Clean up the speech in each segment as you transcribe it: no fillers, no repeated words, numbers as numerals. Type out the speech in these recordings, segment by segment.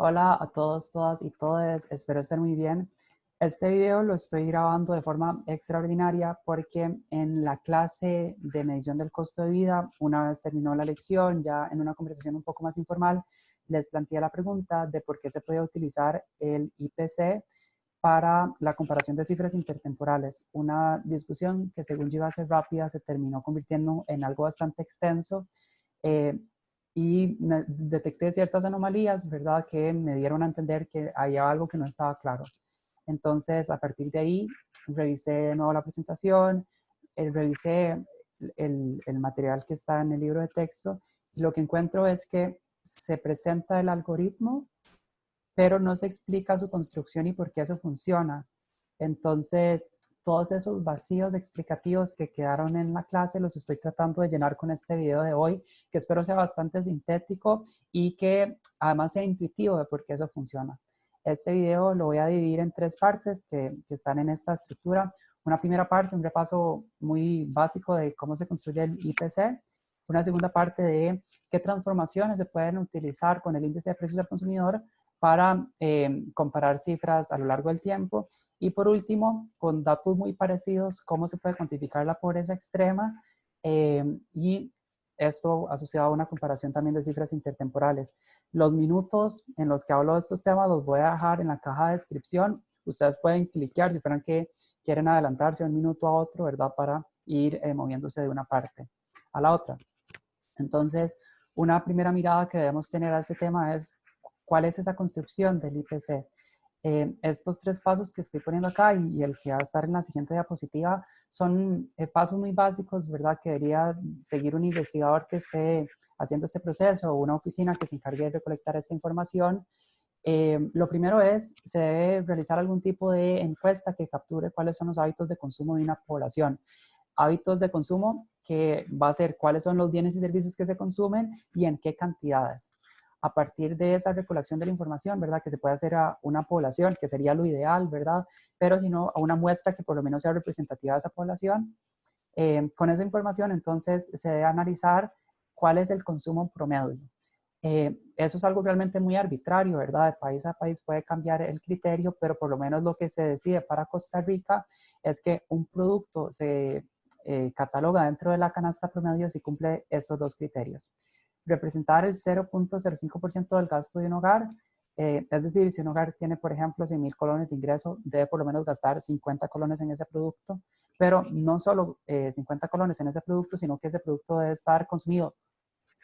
Hola a todos, todas y todes, espero estén muy bien. Este video lo estoy grabando de forma extraordinaria porque en la clase de medición del costo de vida, una vez terminó la lección, ya en una conversación un poco más informal, les planteé la pregunta de por qué se puede utilizar el IPC para la comparación de cifras intertemporales. Una discusión que según yo iba a ser rápida se terminó convirtiendo en algo bastante extenso. Eh, y detecté ciertas anomalías, ¿verdad? Que me dieron a entender que había algo que no estaba claro. Entonces, a partir de ahí, revisé de nuevo la presentación, revisé el material que está en el libro de texto, y lo que encuentro es que se presenta el algoritmo, pero no se explica su construcción y por qué eso funciona. Entonces, todos esos vacíos explicativos que quedaron en la clase los estoy tratando de llenar con este video de hoy, que espero sea bastante sintético y que además sea intuitivo de por qué eso funciona. Este video lo voy a dividir en tres partes que están en esta estructura. Una primera parte, un repaso muy básico de cómo se construye el IPC. Una segunda parte de qué transformaciones se pueden utilizar con el índice de precios al consumidor para comparar cifras a lo largo del tiempo. Y por último, con datos muy parecidos, cómo se puede cuantificar la pobreza extrema y esto asociado a una comparación también de cifras intertemporales. Los minutos en los que hablo de estos temas los voy a dejar en la caja de descripción. Ustedes pueden cliquear si fueran que quieren adelantarse un minuto a otro, ¿verdad? Para ir moviéndose de una parte a la otra. Entonces, una primera mirada que debemos tener a este tema es cuál es esa construcción del IPC. Estos tres pasos que estoy poniendo acá y el que va a estar en la siguiente diapositiva son pasos muy básicos, ¿verdad? Que debería seguir un investigador que esté haciendo este proceso o una oficina que se encargue de recolectar esta información. Lo primero es, se debe realizar algún tipo de encuesta que capture cuáles son los hábitos de consumo de una población. Hábitos de consumo que va a ser cuáles son los bienes y servicios que se consumen y en qué cantidades. A partir de esa recolección de la información, ¿verdad? Que se puede hacer a una población, que sería lo ideal, ¿verdad? Pero si no, a una muestra que por lo menos sea representativa de esa población. Con esa información, entonces, se debe analizar cuál es el consumo promedio. Eso es algo realmente muy arbitrario, ¿verdad? De país a país puede cambiar el criterio, pero por lo menos lo que se decide para Costa Rica es que un producto se cataloga dentro de la canasta promedio si cumple estos dos criterios. Representar el 0.05% del gasto de un hogar, es decir, si un hogar tiene, por ejemplo, 100,000 colones de ingreso, debe por lo menos gastar 50 colones en ese producto, pero no solo 50 colones en ese producto, sino que ese producto debe estar consumido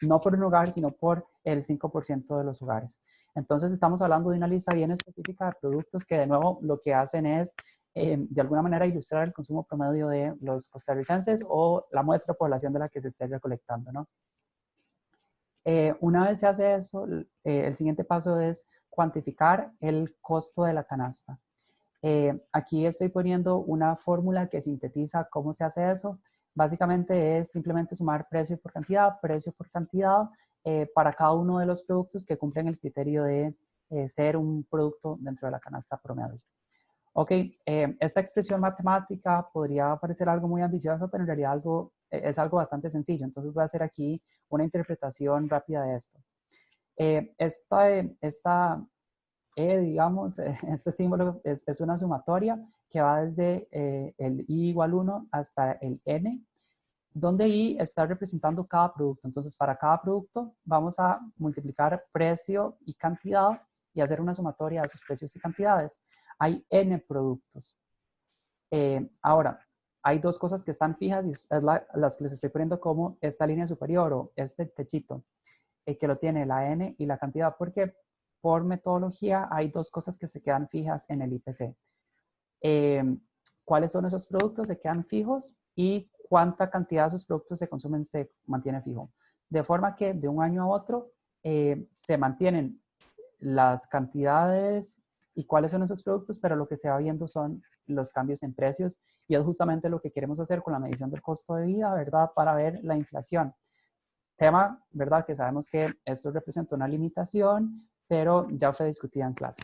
no por un hogar, sino por el 5% de los hogares. Entonces estamos hablando de una lista bien específica de productos que de nuevo lo que hacen es de alguna manera ilustrar el consumo promedio de los costarricenses o la muestra de población de la que se esté recolectando, ¿no? Una vez se hace eso, el siguiente paso es cuantificar el costo de la canasta. Aquí estoy poniendo una fórmula que sintetiza cómo se hace eso. Básicamente es simplemente sumar precio por cantidad para cada uno de los productos que cumplen el criterio de ser un producto dentro de la canasta promedio. Ok, esta expresión matemática podría parecer algo muy ambicioso, pero en realidad es algo bastante sencillo. Entonces voy a hacer aquí una interpretación rápida de esto. Esta digamos, este símbolo es una sumatoria que va desde el i igual 1 hasta el n, donde i está representando cada producto. Entonces, para cada producto vamos a multiplicar precio y cantidad y hacer una sumatoria de esos precios y cantidades. Hay n productos. Ahora, hay dos cosas que están fijas y es las que les estoy poniendo como esta línea superior o este techito, que lo tiene la n y la cantidad, porque por metodología hay dos cosas que se quedan fijas en el IPC. ¿Cuáles son esos productos? Se quedan fijos y cuánta cantidad de esos productos se consumen se mantiene fijo. De forma que de un año a otro se mantienen las cantidades y cuáles son esos productos, pero lo que se va viendo son los cambios en precios y es justamente lo que queremos hacer con la medición del costo de vida, ¿verdad? Para ver la inflación. Tema, ¿verdad? Que sabemos que esto representa una limitación, pero ya fue discutida en clase.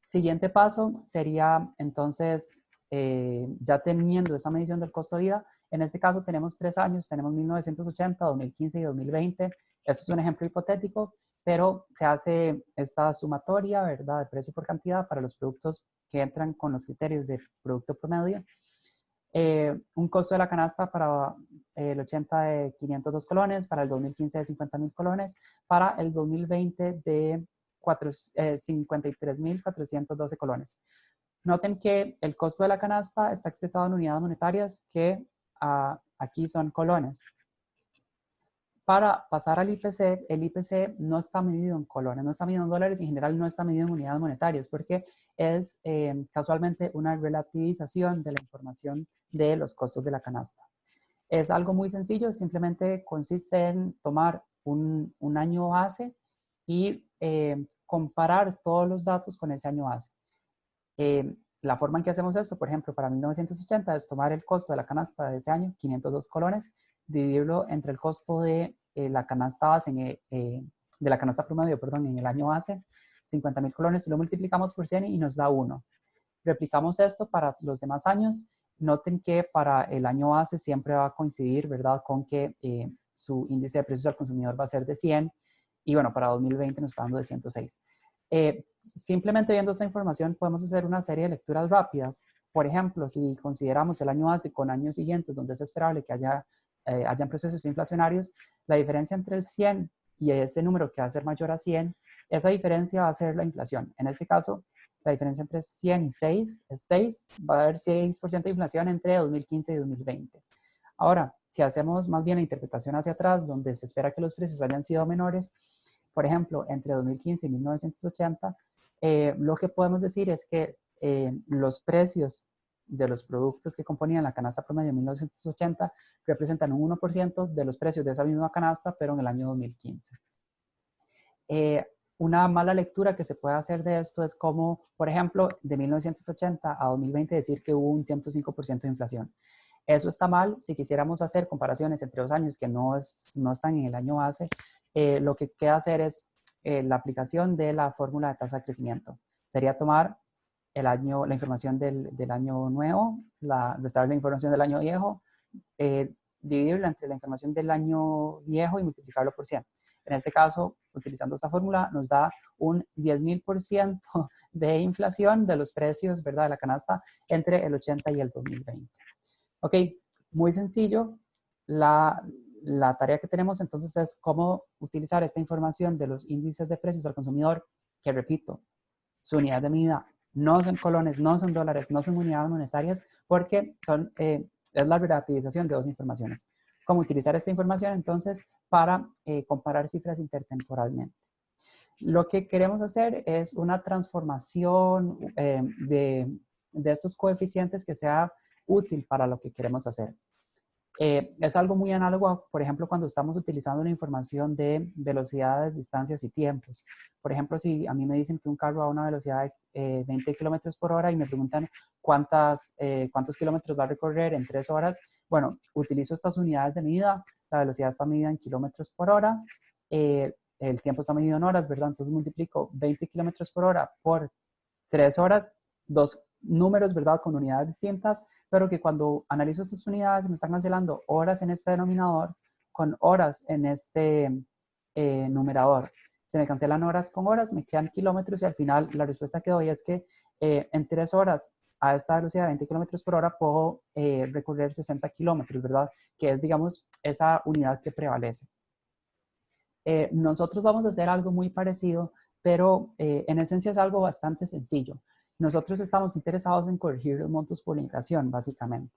Siguiente paso sería entonces, ya teniendo esa medición del costo de vida, en este caso tenemos 3 años, tenemos 1980, 2015 y 2020. Esto es un ejemplo hipotético, pero se hace esta sumatoria, ¿verdad?, de precio por cantidad para los productos que entran con los criterios de producto promedio. Un costo de la canasta para el 80 de 502 colones, para el 2015 de 50.000 colones, para el 2020 de 53.412 colones. Noten que el costo de la canasta está expresado en unidades monetarias que aquí son colones. Para pasar al IPC, el IPC no está medido en colones, no está medido en dólares y en general no está medido en unidades monetarias porque es casualmente una relativización de la información de los costos de la canasta. Es algo muy sencillo, simplemente consiste en tomar un año base y comparar todos los datos con ese año base. La forma en que hacemos esto, por ejemplo, para 1980 es tomar el costo de la canasta de ese año, 502 colones, dividirlo entre el costo de la canasta base, de la canasta promedio, perdón, en el año base, 50.000 colones, y lo multiplicamos por 100 y nos da 1. Replicamos esto para los demás años. Noten que para el año base siempre va a coincidir, ¿verdad?, con que su índice de precios al consumidor va a ser de 100, y bueno, para 2020 nos está dando de 106. Simplemente viendo esta información podemos hacer una serie de lecturas rápidas. Por ejemplo, si consideramos el año base con años siguientes donde es esperable que hayan procesos inflacionarios, la diferencia entre el 100 y ese número que va a ser mayor a 100, esa diferencia va a ser la inflación. En este caso, la diferencia entre 100 y 6 es 6, va a haber 6% de inflación entre 2015 y 2020. Ahora, si hacemos más bien la interpretación hacia atrás, donde se espera que los precios hayan sido menores, por ejemplo, entre 2015 y 1980, lo que podemos decir es que los precios de los productos que componían la canasta promedio de 1980 representan un 1% de los precios de esa misma canasta, pero en el año 2015. Una mala lectura que se puede hacer de esto es como, por ejemplo, de 1980 a 2020 decir que hubo un 105% de inflación. Eso está mal. Si quisiéramos hacer comparaciones entre 2 años que no están en el año base, lo que queda hacer es la aplicación de la fórmula de tasa de crecimiento. Sería tomar la información del año nuevo, restar la información del año viejo, dividirla entre la información del año viejo y multiplicarlo por 100. En este caso, utilizando esta fórmula, nos da un 10.000% de inflación de los precios, ¿verdad?, de la canasta entre el 80 y el 2020. Ok, muy sencillo. La tarea que tenemos entonces es cómo utilizar esta información de los índices de precios al consumidor, que repito, su unidad de medida no son colones, no son dólares, no son unidades monetarias, porque es la relativización de dos informaciones. Cómo utilizar esta información entonces para comparar cifras intertemporalmente. Lo que queremos hacer es una transformación de estos coeficientes que sea útil para lo que queremos hacer. Es algo muy análogo a, por ejemplo, cuando estamos utilizando una información de velocidades, distancias y tiempos. Por ejemplo, si a mí me dicen que un carro va a una velocidad de 20 kilómetros por hora y me preguntan cuántos kilómetros va a recorrer en 3 horas, bueno, utilizo estas unidades de medida. La velocidad está medida en kilómetros por hora, el tiempo está medido en horas, ¿verdad? Entonces multiplico 20 kilómetros por hora por 3 horas, dos números, ¿verdad?, con unidades distintas, pero que cuando analizo estas unidades me están cancelando horas en este denominador con horas en este numerador. Se me cancelan horas con horas, me quedan kilómetros y al final la respuesta que doy es que en 3 horas a esta velocidad de 20 kilómetros por hora puedo recorrer 60 kilómetros, ¿verdad? Que es, digamos, esa unidad que prevalece. Nosotros vamos a hacer algo muy parecido, pero en esencia es algo bastante sencillo. Nosotros estamos interesados en corregir los montos por la inflación, básicamente.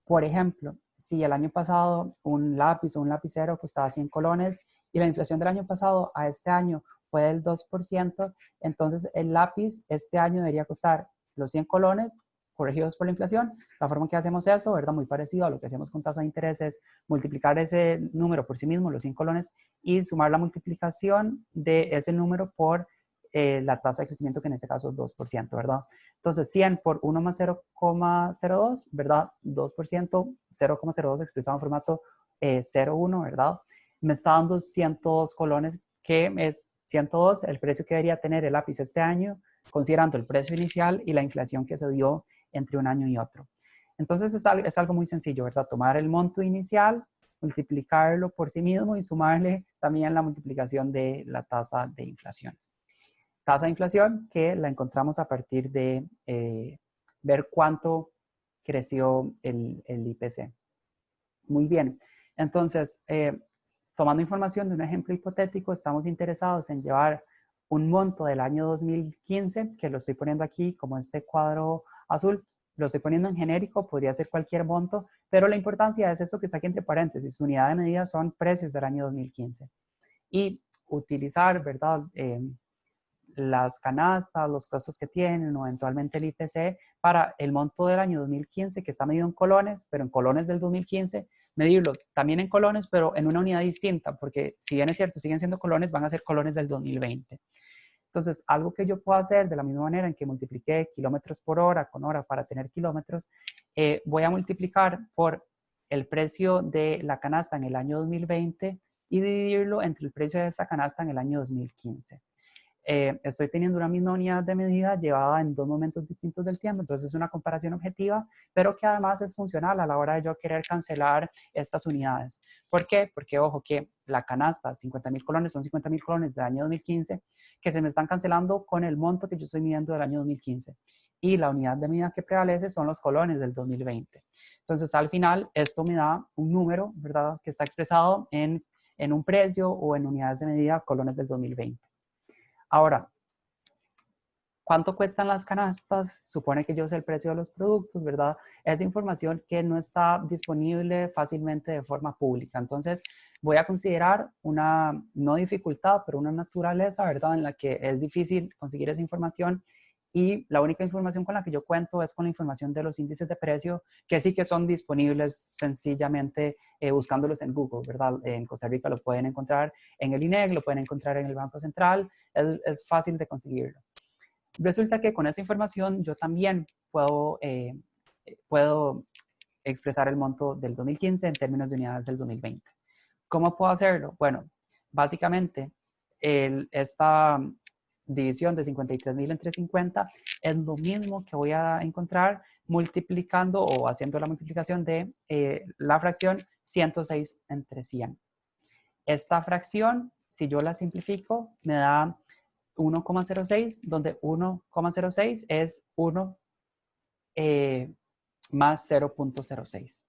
Por ejemplo, si el año pasado un lápiz o un lapicero costaba 100 colones y la inflación del año pasado a este año fue del 2%, entonces el lápiz este año debería costar los 100 colones corregidos por la inflación. La forma en que hacemos eso, ¿verdad?, muy parecido a lo que hacemos con tasa de interés, es multiplicar ese número por sí mismo, los 100 colones, y sumar la multiplicación de ese número por la tasa de crecimiento, que en este caso es 2%, ¿verdad? Entonces, 100 por 1 más 0,02, ¿verdad? 2%, 0,02 expresado en formato 0,1, ¿verdad? Me está dando 102 colones, que es 102 el precio que debería tener el lápiz este año, considerando el precio inicial y la inflación que se dio entre un año y otro. Entonces, es algo muy sencillo, ¿verdad? Tomar el monto inicial, multiplicarlo por sí mismo y sumarle también la multiplicación de la tasa de inflación. Tasa de inflación que la encontramos a partir de ver cuánto creció el IPC. Muy bien, entonces, tomando información de un ejemplo hipotético, estamos interesados en llevar un monto del año 2015, que lo estoy poniendo aquí como este cuadro azul, lo estoy poniendo en genérico, podría ser cualquier monto, pero la importancia es esto que está aquí entre paréntesis, unidad de medida son precios del año 2015. Y utilizar, ¿verdad? Las canastas, los costos que tienen o eventualmente el IPC para el monto del año 2015 que está medido en colones, pero en colones del 2015, medirlo también en colones, pero en una unidad distinta, porque si bien es cierto, siguen siendo colones, van a ser colones del 2020. Entonces, algo que yo puedo hacer de la misma manera en que multipliqué kilómetros por hora con hora para tener kilómetros, voy a multiplicar por el precio de la canasta en el año 2020 y dividirlo entre el precio de esa canasta en el año 2015. Estoy teniendo una misma unidad de medida llevada en dos momentos distintos del tiempo, entonces es una comparación objetiva, pero que además es funcional a la hora de yo querer cancelar estas unidades. ¿Por qué? Porque, ojo, que la canasta, 50.000 colones, son 50.000 colones del año 2015, que se me están cancelando con el monto que yo estoy midiendo del año 2015. Y la unidad de medida que prevalece son los colones del 2020. Entonces, al final, esto me da un número, ¿verdad?, que está expresado en un precio o en unidades de medida colones del 2020. Ahora, ¿cuánto cuestan las canastas? Supone que yo sé el precio de los productos, ¿verdad? Es información que no está disponible fácilmente de forma pública. Entonces, voy a considerar una, no dificultad, pero una naturaleza, ¿verdad? En la que es difícil conseguir esa información y la única información con la que yo cuento es con la información de los índices de precio, que sí que son disponibles sencillamente buscándolos en Google, ¿verdad? En Costa Rica lo pueden encontrar en el INEC, lo pueden encontrar en el Banco Central, es fácil de conseguirlo. Resulta que con esta información yo también puedo expresar el monto del 2015 en términos de unidades del 2020. ¿Cómo puedo hacerlo? Bueno, básicamente esta división de 53.000 entre 50 es lo mismo que voy a encontrar multiplicando o haciendo la multiplicación de la fracción 106 entre 100. Esta fracción, si yo la simplifico, me da 1,06, donde 1,06 es 1 más 0,06.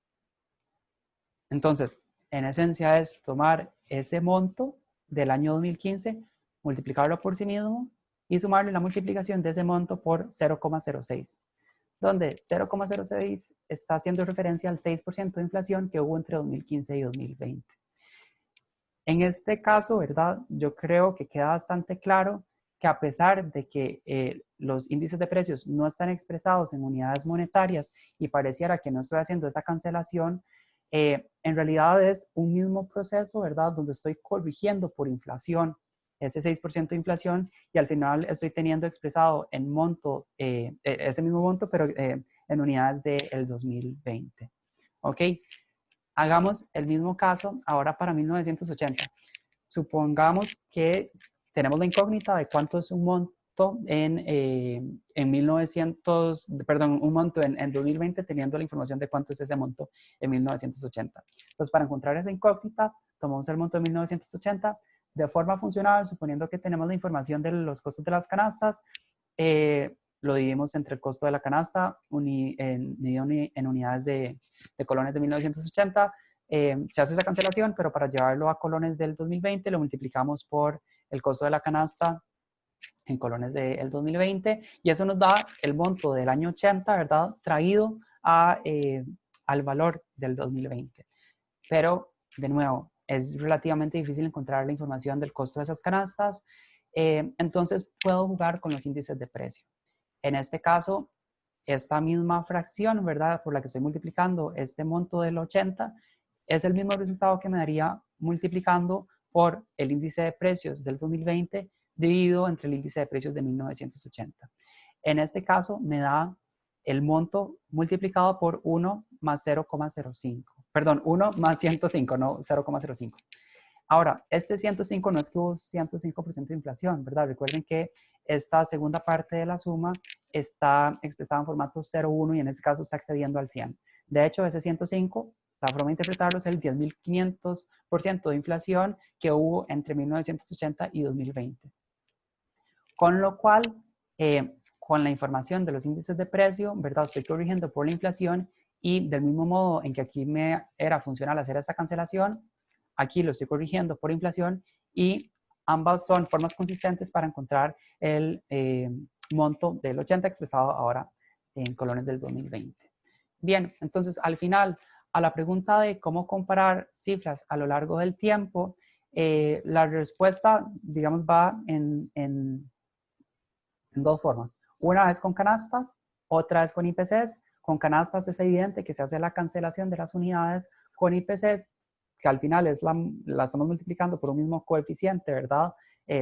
Entonces, en esencia es tomar ese monto del año 2015, multiplicarlo por sí mismo y sumarle la multiplicación de ese monto por 0,06, donde 0,06 está haciendo referencia al 6% de inflación que hubo entre 2015 y 2020. En este caso, ¿verdad? Yo creo que queda bastante claro que a pesar de que los índices de precios no están expresados en unidades monetarias y pareciera que no estoy haciendo esa cancelación, en realidad es un mismo proceso, ¿verdad? Donde estoy corrigiendo por inflación ese 6% de inflación y al final estoy teniendo expresado en monto, ese mismo monto, pero en unidades del 2020. ¿Ok? Hagamos el mismo caso ahora para 1980. Supongamos que tenemos la incógnita de cuánto es un monto en 1900, perdón, un monto en 2020 teniendo la información de cuánto es ese monto en 1980. Entonces, para encontrar esa incógnita, tomamos el monto de 1980 de forma funcional, suponiendo que tenemos la información de los costos de las canastas, lo dividimos entre el costo de la canasta en unidades de colones de 1980. Se hace esa cancelación, pero para llevarlo a colones del 2020 lo multiplicamos por el costo de la canasta en colones del 2020 y eso nos da el monto del año 80, ¿verdad? Traído al valor del 2020. Pero, de nuevo, es relativamente difícil encontrar la información del costo de esas canastas, entonces puedo jugar con los índices de precio. En este caso, esta misma fracción, ¿verdad? Por la que estoy multiplicando este monto del 80, es el mismo resultado que me daría multiplicando por el índice de precios del 2020 dividido entre el índice de precios de 1980. En este caso me da el monto multiplicado por 1 más 0,05. Perdón, 1 más 105, no 0,05. Ahora, este 105 no es que hubo 105% de inflación, ¿verdad? Recuerden que esta segunda parte de la suma está expresada en formato 0,1 y en este caso está accediendo al 100. De hecho, ese 105 la forma de interpretarlo es el 10.500% de inflación que hubo entre 1980 y 2020. Con lo cual, con la información de los índices de precio, ¿verdad? Estoy corrigiendo por la inflación y del mismo modo en que aquí me era funcional hacer esta cancelación, aquí lo estoy corrigiendo por inflación y ambas son formas consistentes para encontrar el monto del 80 expresado ahora en colones del 2020. Bien, entonces al final, a la pregunta de cómo comparar cifras a lo largo del tiempo, la respuesta, digamos, va en dos formas. Una es con canastas, otra es con IPCs. Con canastas es evidente que se hace la cancelación de las unidades. Con IPCs, que al final es la estamos multiplicando por un mismo coeficiente, ¿verdad?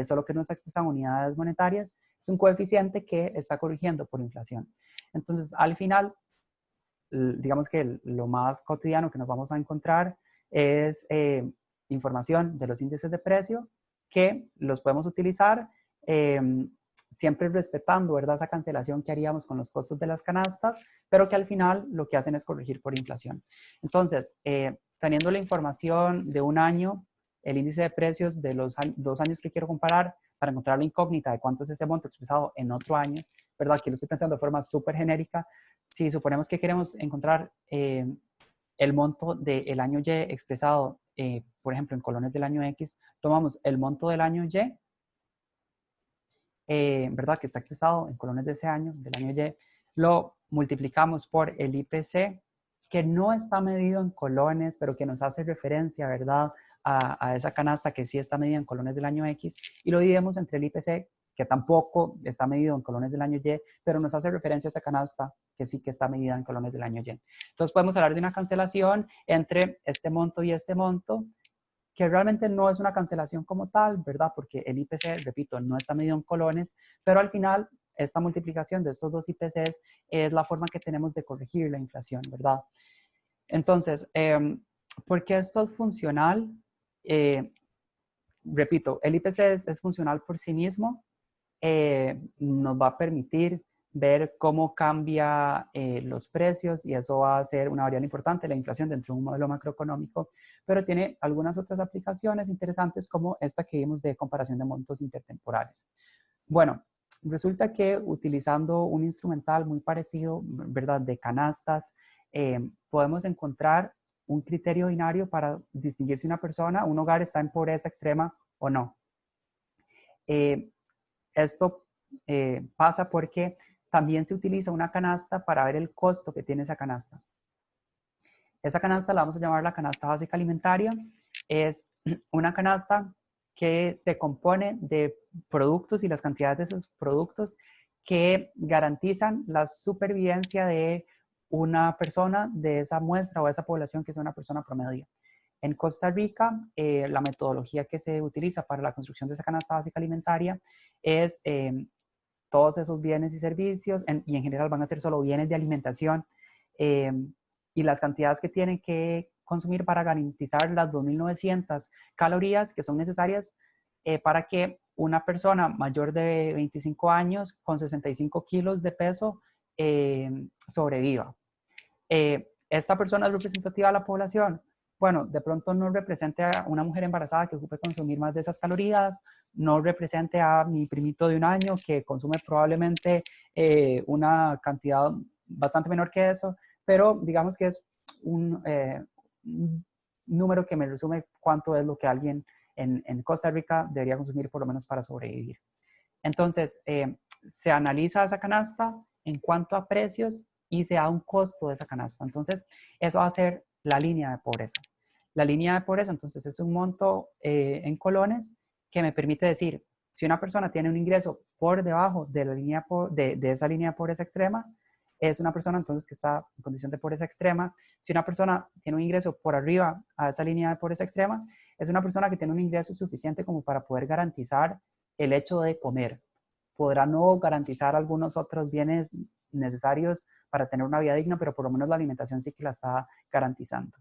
Solo que no está expresado en unidades monetarias. Es un coeficiente que está corrigiendo por inflación. Entonces, al final, digamos que lo más cotidiano que nos vamos a encontrar es información de los índices de precio que los podemos utilizar siempre respetando, ¿verdad?, esa cancelación que haríamos con los costos de las canastas, pero que al final lo que hacen es corregir por inflación. Entonces, teniendo la información de un año, el índice de precios de los 2 años que quiero comparar para encontrar la incógnita de cuánto es ese monto expresado en otro año, ¿verdad? Aquí lo estoy planteando de forma súper genérica. Si suponemos que queremos encontrar el monto del año Y expresado, por ejemplo, en colones del año X, tomamos el monto del año Y, ¿verdad? Que está expresado en colones de ese año, del año Y, lo multiplicamos por el IPC, que no está medido en colones, pero que nos hace referencia, ¿verdad?, a esa canasta que sí está medida en colones del año X, y lo dividimos entre el IPC, que tampoco está medido en colones del año Y, pero nos hace referencia a esa canasta que sí que está medida en colones del año Y. Entonces podemos hablar de una cancelación entre este monto y este monto, que realmente no es una cancelación como tal, ¿verdad? Porque el IPC, repito, no está medido en colones, pero al final esta multiplicación de estos dos IPCs es la forma que tenemos de corregir la inflación, ¿verdad? Entonces, ¿por qué esto es funcional? Repito, el IPC es funcional por sí mismo, nos va a permitir ver cómo cambia los precios y eso va a ser una variable importante, la inflación dentro de un modelo macroeconómico, pero tiene algunas otras aplicaciones interesantes como esta que vimos de comparación de montos intertemporales. Bueno, resulta que utilizando un instrumental muy parecido, ¿verdad?, de canastas, podemos encontrar un criterio binario para distinguir si una persona, un hogar está en pobreza extrema o no. Esto pasa porque también se utiliza una canasta para ver el costo que tiene esa canasta. Esa canasta la vamos a llamar la canasta básica alimentaria. Es una canasta que se compone de productos y las cantidades de esos productos que garantizan la supervivencia de una persona de esa muestra o de esa población que es una persona promedio. En Costa Rica, la metodología que se utiliza para la construcción de esa canasta básica alimentaria es todos esos bienes y servicios, y en general van a ser solo bienes de alimentación, y las cantidades que tienen que consumir para garantizar las 2.900 calorías que son necesarias para que una persona mayor de 25 años con 65 kilos de peso sobreviva. ¿Esta persona es representativa de la población? Bueno, de pronto no represente a una mujer embarazada que ocupe consumir más de esas calorías, no represente a mi primito de 1 año que consume probablemente una cantidad bastante menor que eso, pero digamos que es un número que me resume cuánto es lo que alguien en Costa Rica debería consumir por lo menos para sobrevivir. Entonces, se analiza esa canasta en cuanto a precios y se da un costo de esa canasta. Entonces, eso va a ser la línea de pobreza. La línea de pobreza, entonces, es un monto en colones que me permite decir, si una persona tiene un ingreso por debajo de, la línea de esa línea de pobreza extrema, es una persona entonces que está en condición de pobreza extrema. Si una persona tiene un ingreso por arriba a esa línea de pobreza extrema, es una persona que tiene un ingreso suficiente como para poder garantizar el hecho de comer. Podrá no garantizar algunos otros bienes necesarios para tener una vida digna, pero por lo menos la alimentación sí que la está garantizando.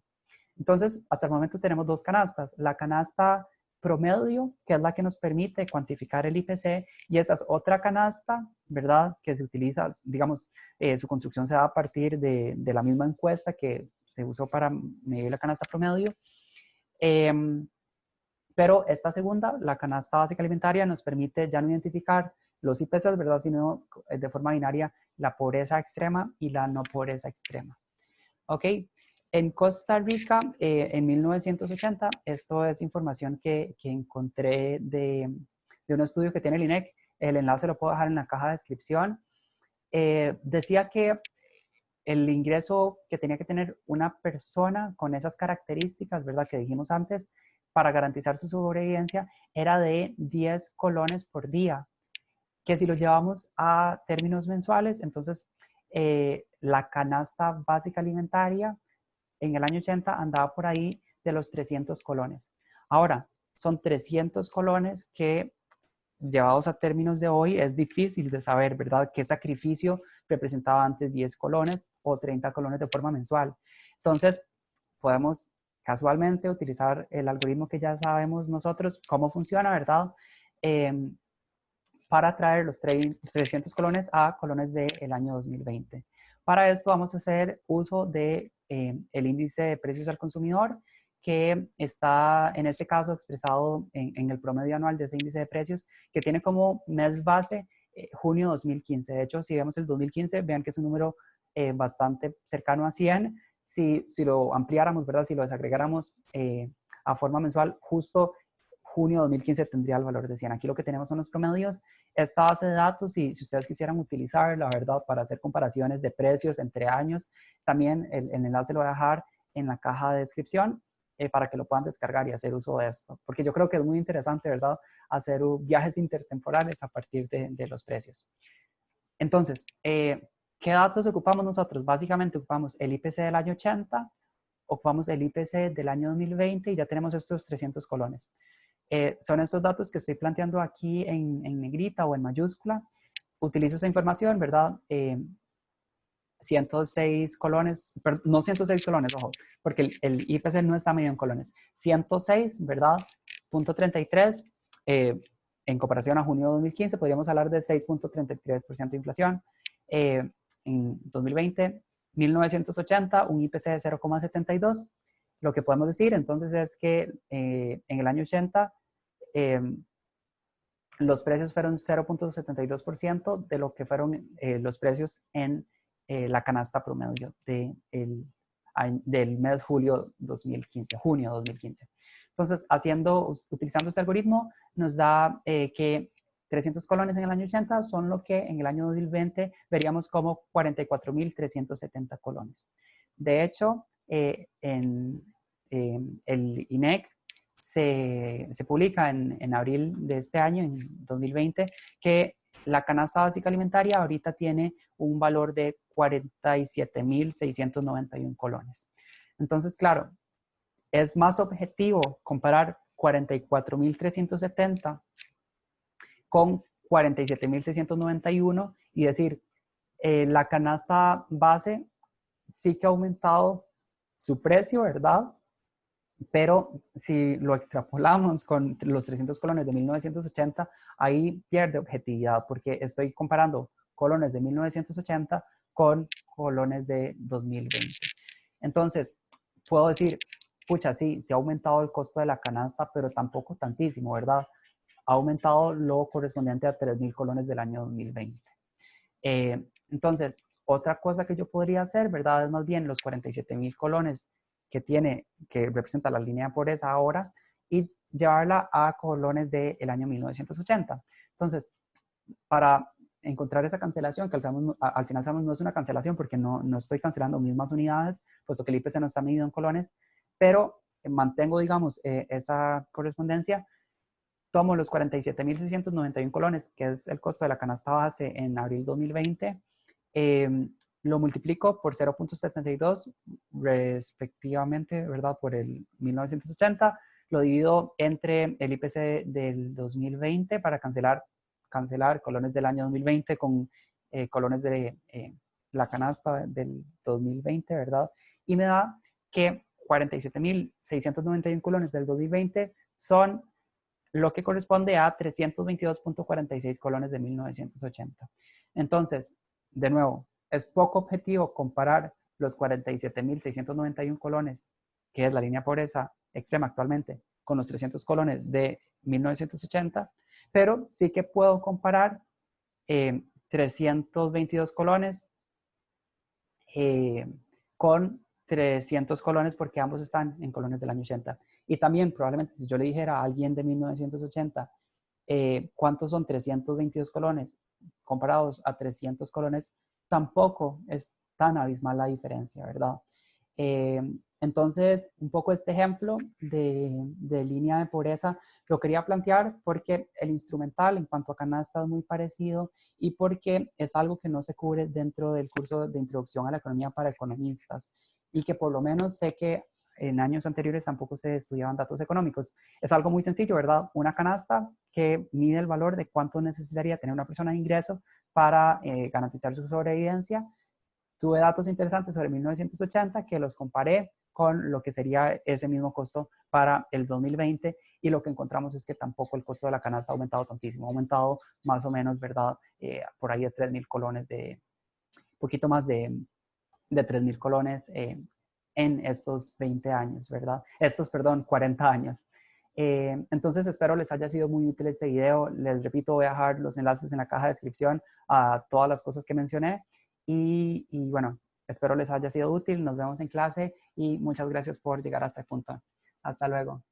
Entonces, hasta el momento tenemos dos canastas. La canasta promedio, que es la que nos permite cuantificar el IPC, y esta es otra canasta, ¿verdad? Que se utiliza, digamos, su construcción se da a partir de la misma encuesta que se usó para medir la canasta promedio. Pero esta segunda, la canasta básica alimentaria, nos permite ya no identificar los IPCs, ¿verdad? Sino de forma binaria la pobreza extrema y la no pobreza extrema. ¿Ok? En Costa Rica, en 1980, esto es información que encontré de un estudio que tiene el INEC, el enlace lo puedo dejar en la caja de descripción. Decía que el ingreso que tenía que tener una persona con esas características, ¿verdad? Que dijimos antes, para garantizar su sobrevivencia, era de 10 colones por día, que si lo llevamos a términos mensuales, entonces la canasta básica alimentaria en el año 80 andaba por ahí de los 300 colones. Ahora, son 300 colones que llevados a términos de hoy es difícil de saber, ¿verdad? ¿Qué sacrificio representaba antes 10 colones o 30 colones de forma mensual? Entonces, podemos casualmente utilizar el algoritmo que ya sabemos nosotros cómo funciona, ¿verdad? Para traer los 300 colones a colones del año 2020. Para esto vamos a hacer uso de el índice de precios al consumidor, que está en este caso expresado en el promedio anual de ese índice de precios, que tiene como mes base junio 2015. De hecho, si vemos el 2015, vean que es un número bastante cercano a 100. Si lo ampliáramos, ¿verdad? Si lo desagregáramos a forma mensual, justo junio 2015 tendría el valor de 100. Aquí lo que tenemos son los promedios. Esta base de datos, y si ustedes quisieran utilizar, la verdad, para hacer comparaciones de precios entre años, también el enlace lo voy a dejar en la caja de descripción para que lo puedan descargar y hacer uso de esto. Porque yo creo que es muy interesante, ¿verdad?, hacer viajes intertemporales a partir de los precios. Entonces, ¿qué datos ocupamos nosotros? Básicamente ocupamos el IPC del año 80, ocupamos el IPC del año 2020 y ya tenemos estos 300 colones. Son estos datos que estoy planteando aquí en negrita o en mayúscula. Utilizo esa información, ¿verdad? 106 colones, pero no 106 colones, ojo, porque el IPC no está medido en colones. 106, ¿verdad? Punto 33, en comparación a junio de 2015, podríamos hablar de 6.33% de inflación. En 2020, 1980, un IPC de 0,72. Lo que podemos decir entonces es que en el año 80 los precios fueron 0.72% de lo que fueron los precios en la canasta promedio del mes julio 2015, junio 2015. Entonces, utilizando este algoritmo, nos da que 300 colones en el año 80 son lo que en el año 2020 veríamos como 44.370 colones. De hecho, en el INEC se publica en abril de este año, en 2020, que la canasta básica alimentaria ahorita tiene un valor de 47.691 colones. Entonces, claro, es más objetivo comparar 44.370 con 47.691 y decir, la canasta base sí que ha aumentado su precio, ¿verdad? Pero si lo extrapolamos con los 300 colones de 1980, ahí pierde objetividad porque estoy comparando colones de 1980 con colones de 2020. Entonces, puedo decir, pucha, sí, se ha aumentado el costo de la canasta, pero tampoco tantísimo, ¿verdad? Ha aumentado lo correspondiente a 3.000 colones del año 2020. Entonces, otra cosa que yo podría hacer, ¿verdad? Es más bien los 47.000 colones que representa la línea de pobreza ahora y llevarla a colones del año 1980. Entonces, para encontrar esa cancelación, que al final sabemos no es una cancelación porque no estoy cancelando mismas unidades, puesto que el IPC no está medido en colones, pero mantengo, digamos, esa correspondencia. Tomo los 47.691 colones, que es el costo de la canasta base en abril 2020, lo multiplico por 0.72 respectivamente, ¿verdad? Por el 1980, lo divido entre el IPC del 2020 para cancelar colones del año 2020 con colones de la canasta del 2020, ¿verdad? Y me da que 47.691 colones del 2020 son lo que corresponde a 322.46 colones de 1980. Entonces, de nuevo, es poco objetivo comparar los 47.691 colones, que es la línea de pobreza extrema actualmente, con los 300 colones de 1980, pero sí que puedo comparar 322 colones con 300 colones porque ambos están en colones del año 80. Y también probablemente si yo le dijera a alguien de 1980 cuántos son 322 colones comparados a 300 colones, tampoco es tan abismal la diferencia, ¿verdad? Entonces, un poco este ejemplo de línea de pobreza lo quería plantear porque el instrumental en cuanto a canasta es muy parecido y porque es algo que no se cubre dentro del curso de introducción a la economía para economistas y que por lo menos sé que en años anteriores tampoco se estudiaban datos económicos. Es algo muy sencillo, ¿verdad? Una canasta que mide el valor de cuánto necesitaría tener una persona de ingreso para garantizar su sobrevivencia. Tuve datos interesantes sobre 1980 que los comparé con lo que sería ese mismo costo para el 2020 y lo que encontramos es que tampoco el costo de la canasta ha aumentado tantísimo, ha aumentado más o menos, ¿verdad? Por ahí de 3.000 colones, de poquito más de 3.000 colones en estos 20 años, ¿verdad? Estos, perdón, 40 años. Entonces espero les haya sido muy útil este video. Les repito, voy a dejar los enlaces en la caja de descripción a todas las cosas que mencioné. Y bueno, espero les haya sido útil. Nos vemos en clase y muchas gracias por llegar hasta el punto. Hasta luego.